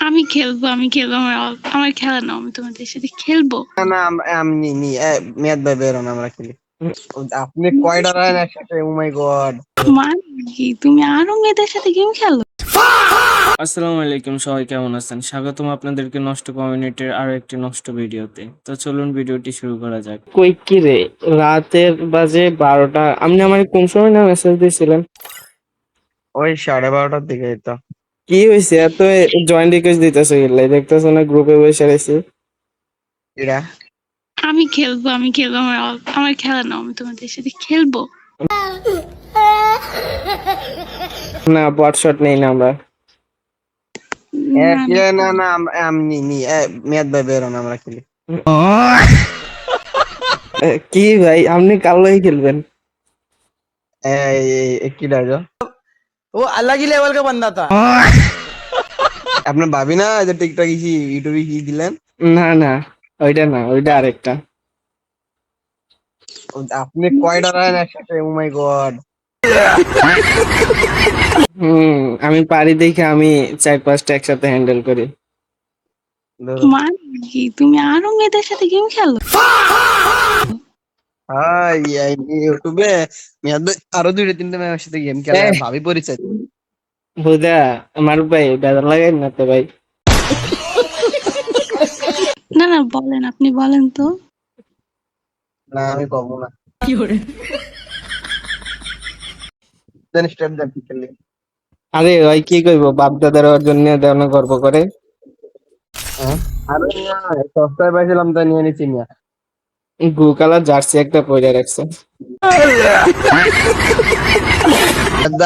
আমি খেলবো আমার খেলা নাও, আমি তোমাদের সাথে খেলবো। না না আমি নি মেয়াদ ভাই বেরোন আমরা খেলি। আপনি কয়টা রান একসাথে? ও মাই গড। মানে কি তুমি আরো মেয়েদের সাথে গেম খেলো? আসসালামু আলাইকুম, সবাই কেমন আছেন? স্বাগতম আপনাদেরকে নষ্ট কমিউনিটির আরো একটি নষ্ট ভিডিওতে। তো চলুন ভিডিওটি শুরু করা যাক। কই কি রে, রাতের বাজে 12টা। আপনি আমাকে কোন সময় না মেসেজ দিয়েছিলেন? ওই 12:30টার দিকে তো। কি হয়েছে এত জয়েন্ট রিকোয়েস্ট দিতেছে? গেলে দেখতেছ না গ্রুপে বসে রয়েছি। এরা আমি খেলবো আমার খেলা নাও, আমি তোমাদের সাথে খেলবো। না, বট শট নেই না আমরা। না, না না আমি নি মেয়াদ ভাই বেরোন আমরা খেলি। কি ভাই, আপনি কালোই খেলবেন? কি ডাকো? वो अलग ही लेवल का बंदा था। আপনার ভাবি না যে টিকটক ইউটিউবে কি দিলেন? না না, ওইটা না, ওইটা আরেকটা। আপনি কয়টা রান একসাথে? ও মাই গড। আমি পারি দেখে আমি 4-5টা একসাথে হ্যান্ডেল করি। মানে কি তুমি আরো মেয়েদের সাথে গেম খেলো? হ্যাঁ, ইউটিউবে মেয়াদ ভাই আরো 2-3টা মেয়ের সাথে গেম খেলে। ভাবি পরিচয় দিন। হুদা, আমার ভাই বেজার লাগাই না তো ভাই। না না, বলেন, আপনি বলেন তো। না আমি কমো না। দেন স্টার্ট দেন খেলি। আরে ভাই কি কইবো, বাপ দাদার জন্য দেওয়ানো গর্ব করে। আরে না, সস্তায় পাইছিলাম তাই নিয়ে নিচ্ছি মিয়া। ব্লু কালার জার্সি একটা পরে রাখছে।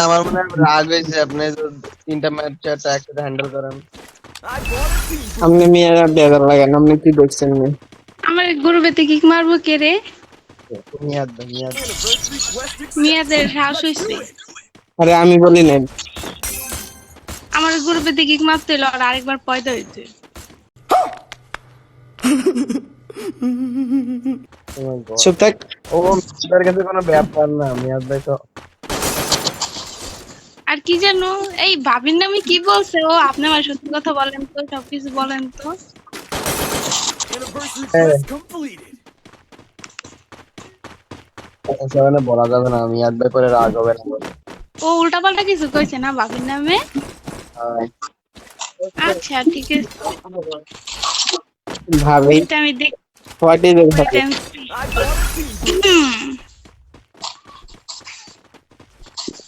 আমার মনে হয় রাগ হয়েছে, আপনি 3টা ম্যাচ 4টা একসাথে হ্যান্ডেল করেন। আপনি মেয়েরা বেজার লাগেন, আপনি কি দেখছেন? আমার গরুবেতে কিক মারবো কে রে? মিয়াদ ভাই মিয়াদ। মেয়েদের সাহস হয়েছে আরে আমি বলি নাই। আমার গরুবেতে কিক মারতে হলো আর আরেকবার পয়দা হইতে। Oh my God. চুপ থাক। ও তার কাছে কোনো ব্যাপার না, মিয়াদ ভাই তো। আর কি জানো, এই ভাবির নামে কি বলছে ও? আপনি আমার সত্যি কথা বলেন তো, সবকিছু বলেন তো। সেখানে বলা যাবে না, মিয়াদ ভাই পরে রাগ হবে না। ও উল্টাপাল্টা কিছু কইছে না ভাবির নামে? হ্যাঁ। আচ্ছা ঠিক আছে, ভাবি, এটা আমি দেখ। হোয়াট ইজ ইট ভাবি?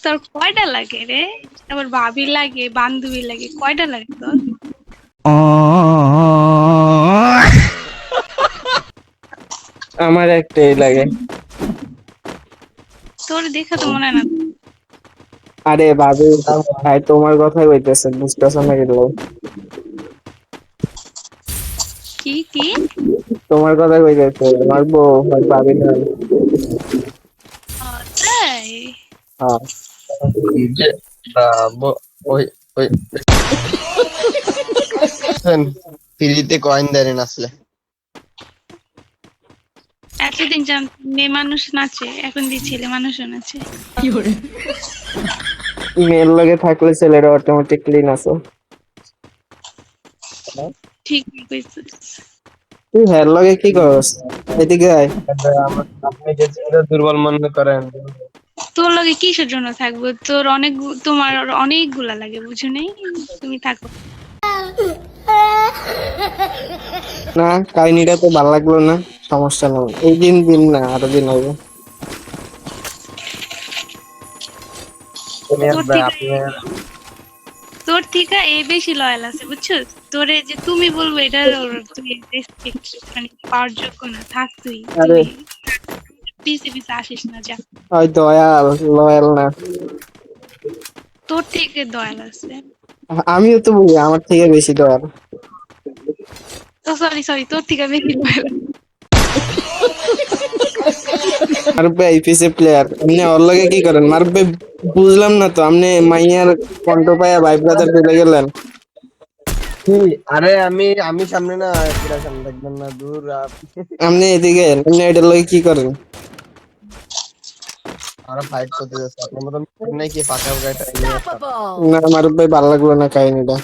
তোর কয়টা লাগে রে? আবার ভাবি লাগে, বান্ধবী লাগে, কয়টা লাগে তোর? আমার একটাই লাগে। তোর দেখে তো মনে হয় না। আরে ভাবি, ভাই তোমার কথা কইতেছে, বুঝতেছ না গেল? কি কি? তোমার কথা কইতেছে, আমার বউ আর ভাবি না। ও, তাই? হ্যাঁ। ওই ওই ফ্রিতে কয়েন দেন আসলে। এতদিন মেয়ে মানুষ নাচে, এখন দিয়ে ছেলে মানুষও নাচে। মেয়ের লগে থাকলে ছেলেরা অটোমেটিকলি নাচো। ঠিক কইছিস। তুই হ্যার লগে কি করস? এদিকে আয়। আপনি যে ছেলেরা দুর্বল মনে করেন। তোর লগে কিসের জন্য থাকবো? তোর তোমার অনেকগুলা লাগে, বুঝো নেই? তুমি থাকো। না, কাহিনীটা তো ভালো লাগলো না। সমস্যা নেই, এই দিন দিন না, আরো দিন হবে। মিয়াদ ভাই আপনি তোর থেকে এ বেশি লয়াল আছে, বুঝছো? তোরে যে তুমি বলবো এটা তুই রেসপেক্ট মানে পাওয়ার যোগ্য না। থাক তুই, আরে পিছে পিছে আসিস না, যা। ওই দয়াল লয়াল না। তোর থেকে দয়াল আছে। আমিও তো বলি আমার থেকে বেশি দয়াল। তো সরি তোর থেকে বেশি দয়াল। মারুফ ভাই আইপিএস প্লেয়ার, আপনি ওর লগে কি করেন? মারুফ ভাই বুঝলাম না তো, আপনি মাইয়ার কণ্ঠ পায়া ভাই ব্রাদার চলে গেলেন। কি? আরে আমি আমি সামনে না, পুরা সামনে থাকবেন না, দূর আপনি এদিকে, আপনি এটার লগে কি করেন? আমরা ফাইট করতে যাচ্ছি, আপনার মতন নাই কি ফাঁকা ফাঁকা টাইম। না মারুফ ভাই ভালো লাগলো না কাহিনীটা।